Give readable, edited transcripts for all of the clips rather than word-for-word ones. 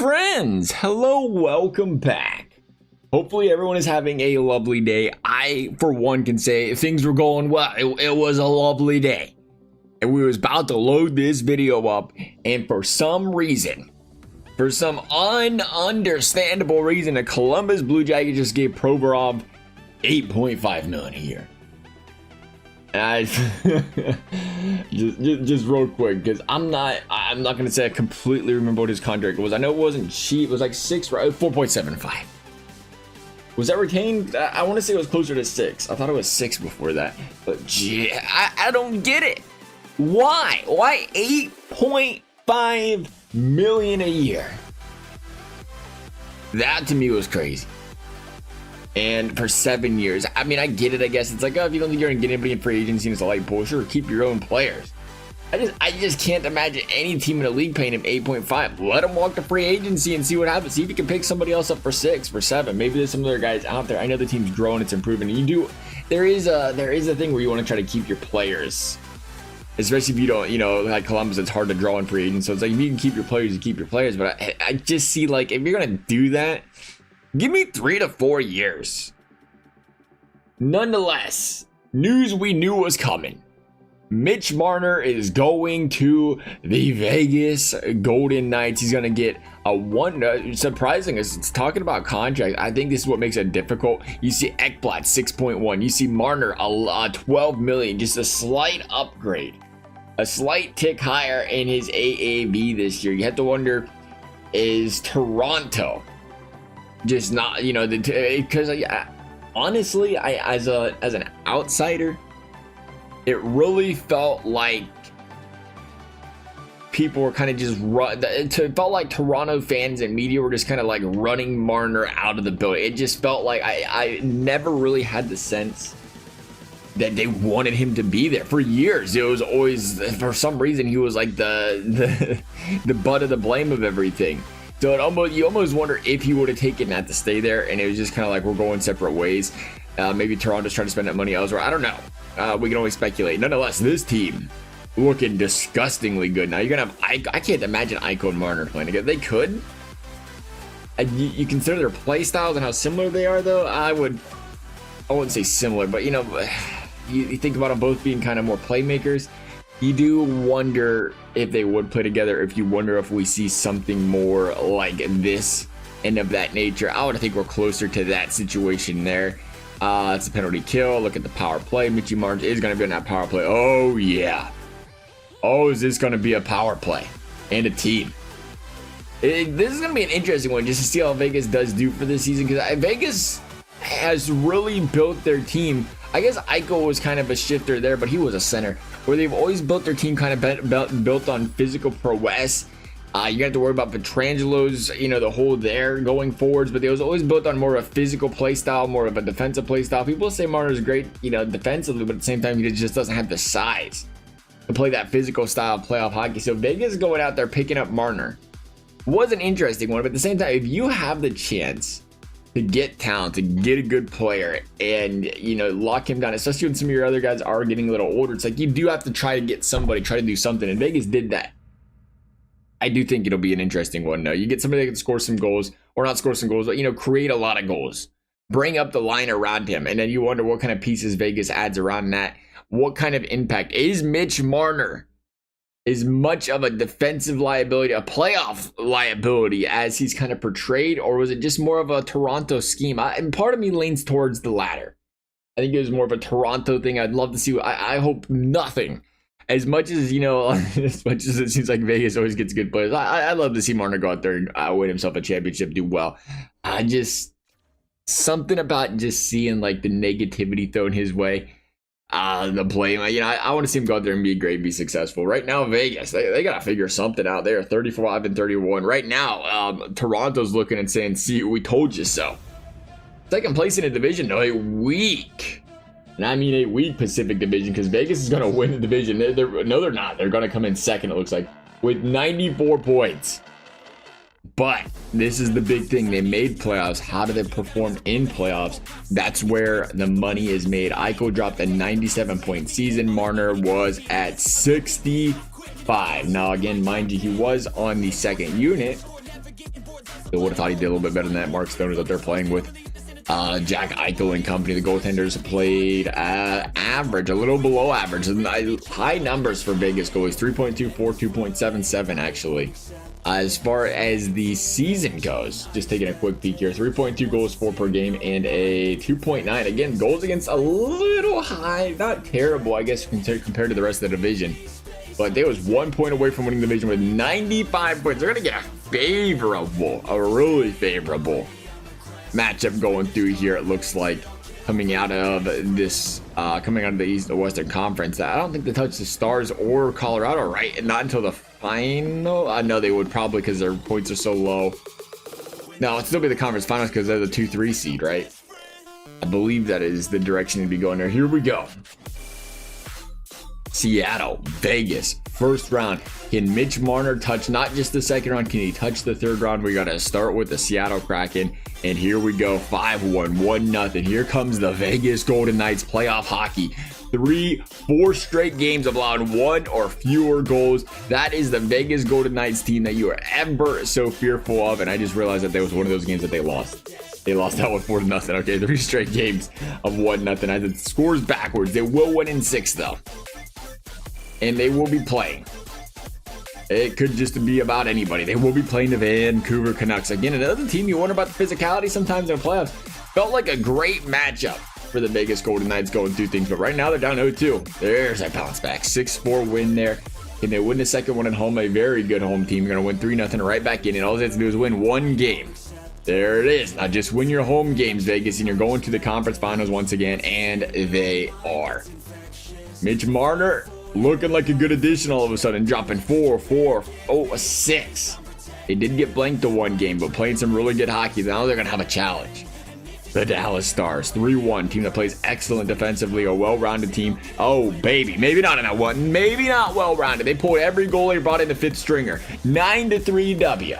friends, hello, welcome back. Hopefully everyone is having a lovely day. I, for one, can say things were going well. It was a lovely day. And we was about to load this video up, and for some reason, for some ununderstandable reason, the Columbus Blue Jackets just gave Provorov $8.5 million a year. And I just real quick, because I'm not gonna say I completely remember what his contract was. I know it wasn't cheap. It was like 4.75. Was that retained? I want to say it was closer to 6. I thought it was 6 before that. But gee, I don't get it. Why 8.5 million a year? That to me was crazy. And for 7 years, I mean, I get it. I guess it's like, oh, if you don't think you're gonna get anybody in free agency, it's a light pull. Sure, keep your own players. I just can't imagine any team in the league paying him 8.5. Let him walk to free agency and see what happens. See if he can pick somebody else up for 6, for 7. Maybe there's some other guys out there. I know the team's growing, it's improving. There is a thing where you want to try to keep your players, especially if you don't, like Columbus, it's hard to draw in free agents. So it's like if you can keep your players, you keep your players. But I just see, like, if you're gonna do that, give me 3 to 4 years. Nonetheless, news we knew was coming. Mitch Marner is going to the Vegas Golden Knights. He's going to get a one. Surprising is it's talking about contract. I think this is what makes it difficult. You see Ekblad 6.1. You see Marner a 12 million. Just a slight upgrade, a slight tick higher in his AAV this year. You have to wonder, is Toronto just not, because honestly, as an outsider, it really felt like people were kind of just it felt like Toronto fans and media were just kind of like running Marner out of the building. It just felt like I never really had the sense that they wanted him to be there. For years, it was always, for some reason, he was like the butt of the blame of everything. So you almost wonder if he would have taken that to stay there, and it was just kind of like, we're going separate ways. Maybe Toronto's trying to spend that money elsewhere. I don't know. We can only speculate. Nonetheless, this team looking disgustingly good. Now you're gonna have I can't imagine Eichel and Marner playing together. They could. You consider their play styles and how similar they are, though. I wouldn't say similar, but you think about them both being kind of more playmakers. You do wonder if they would play together. If you wonder if we see something more like this and of that nature. I would think we're closer to that situation there. It's a penalty kill. Look at the power play. Mitch Marner is going to be on that power play. Oh, yeah. Oh, is this going to be a power play and a team? This is going to be an interesting one just to see how Vegas does do for this season, because Vegas has really built their team. I guess Eichel was kind of a shifter there, but he was a center, where they've always built their team kind of built on physical prowess. You have to worry about Petrangelo's, the whole there going forwards, but they was always built on more of a physical play style, more of a defensive play style. People say Marner's great, defensively, but at the same time, he just doesn't have the size to play that physical style of playoff hockey. So Vegas going out there picking up Marner was an interesting one, but at the same time, if you have the chance to get talent, to get a good player, and lock him down, especially when some of your other guys are getting a little older, it's like you do have to try to get somebody, try to do something, and Vegas did that. I do think it'll be an interesting one. No, you get somebody that can score some goals, or not score some goals, but create a lot of goals, bring up the line around him, and then you wonder what kind of pieces Vegas adds around that. What kind of impact is Mitch Marner as much of a defensive liability, a playoff liability, as he's kind of portrayed, or was it just more of a Toronto scheme? And part of me leans towards the latter. I think it was more of a Toronto thing. I'd love to see. I hope nothing. As much as as much as it seems like Vegas always gets good players, I love to see Marner go out there and win himself a championship, do well. Something about just seeing like the negativity thrown his way, the blame. I want to see him go out there and be great, be successful. Right now, Vegas, they got to figure something out there. 35-31 right now. Toronto's looking and saying, "See, we told you so." Second place in the division, though, a weak. And I mean a weak Pacific Division, because Vegas is going to win the division. No, they're not. They're going to come in second, it looks like, with 94 points. But this is the big thing. They made playoffs. How do they perform in playoffs? That's where the money is made. Eichel dropped a 97-point season. Marner was at 65. Now, again, mind you, he was on the second unit. I would have thought he did a little bit better than that. Mark Stone is up there playing with Jack Eichel and company. The goaltenders played average, a little below average. High numbers for Vegas goalies, 3.24, 2.77 actually. As far as the season goes, just taking a quick peek here, 3.2 goals for per game and a 2.9. Again, goals against a little high, not terrible, I guess, compared to the rest of the division. But they was 1 point away from winning the division with 95 points. They're going to get a really favorable matchup going through here. It looks like coming out of the East or Western Conference. I don't think they touch the Stars or Colorado, right? Not until the final. I know they would probably, because their points are so low. No, it'll still be the conference finals because they're the 2-3 seed, right? I believe that is the direction to be going there. Here we go. Seattle, Vegas, first round. Can Mitch Marner touch not just the second round? Can he touch the third round? We got to start with the Seattle Kraken. And here we go, 5-1, 1-0. Here comes the Vegas Golden Knights playoff hockey. 4 straight games of allowing 1 or fewer goals. That is the Vegas Golden Knights team that you are ever so fearful of. And I just realized that there was one of those games that they lost. They lost that one 4-0. Okay, 3 straight games of 1-0. As it scores backwards, they will win in 6 though. And they will be playing. It could just be about anybody. They will be playing the Vancouver Canucks. Again, another team you wonder about the physicality sometimes in the playoffs. Felt like a great matchup for the Vegas Golden Knights going through things. But right now they're down 0-2. There's that bounce back. 6-4 win there. Can they win the second one at home? A very good home team. You're going to win 3-0 right back in. And all they have to do is win 1 game. There it is. Now just win your home games, Vegas. And you're going to the conference finals once again. And they are. Mitch Marner looking like a good addition all of a sudden, dropping 6. They did get blanked to 1 game, but playing some really good hockey. Now they're going to have a challenge. The Dallas Stars, 3-1, team that plays excellent defensively, a well-rounded team. Oh, baby, maybe not in that one, maybe not well-rounded. They pulled every goalie, brought in the 5th stringer. 9-3 W.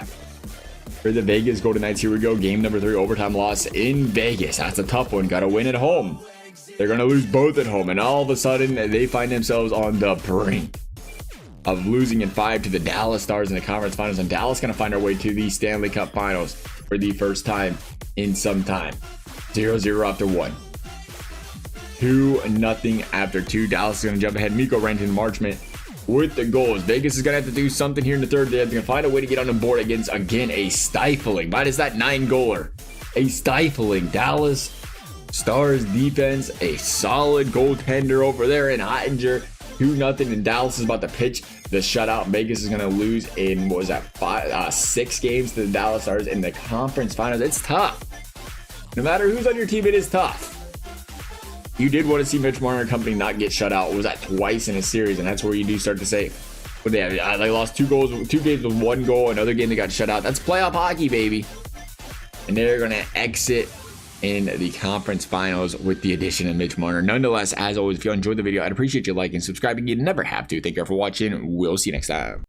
For the Vegas Golden Knights, here we go, game number 3, overtime loss in Vegas. That's a tough one, got to win at home. They're going to lose both at home, and all of a sudden, they find themselves on the brink of losing in 5 to the Dallas Stars in the conference finals, and Dallas going to find our way to the Stanley Cup finals for the first time in some time. 0-0 after 1. 2-0 after 2. Dallas is going to jump ahead. Mikko Rantanen-Marchment with the goals. Vegas is going to have to do something here in the third. They're going to find a way to get on the board against, again, a stifling. Why is that 9-goaler? A stifling Dallas Stars defense, a solid goaltender over there in Ottinger. 2-0, and Dallas is about to pitch the shutout. Vegas is going to lose in, 6 games to the Dallas Stars in the conference finals. It's tough. No matter who's on your team, it is tough. You did want to see Mitch Marner and company not get shut out. What was that, twice in a series? And that's where you do start to say, but they lost 2 games with 1 goal. Another game they got shut out. That's playoff hockey, baby. And they're going to exit in the conference finals with the addition of Mitch Marner. Nonetheless, as always, if you enjoyed the video, I'd appreciate you liking, subscribing. You never have to. Thank you all for watching. We'll see you next time.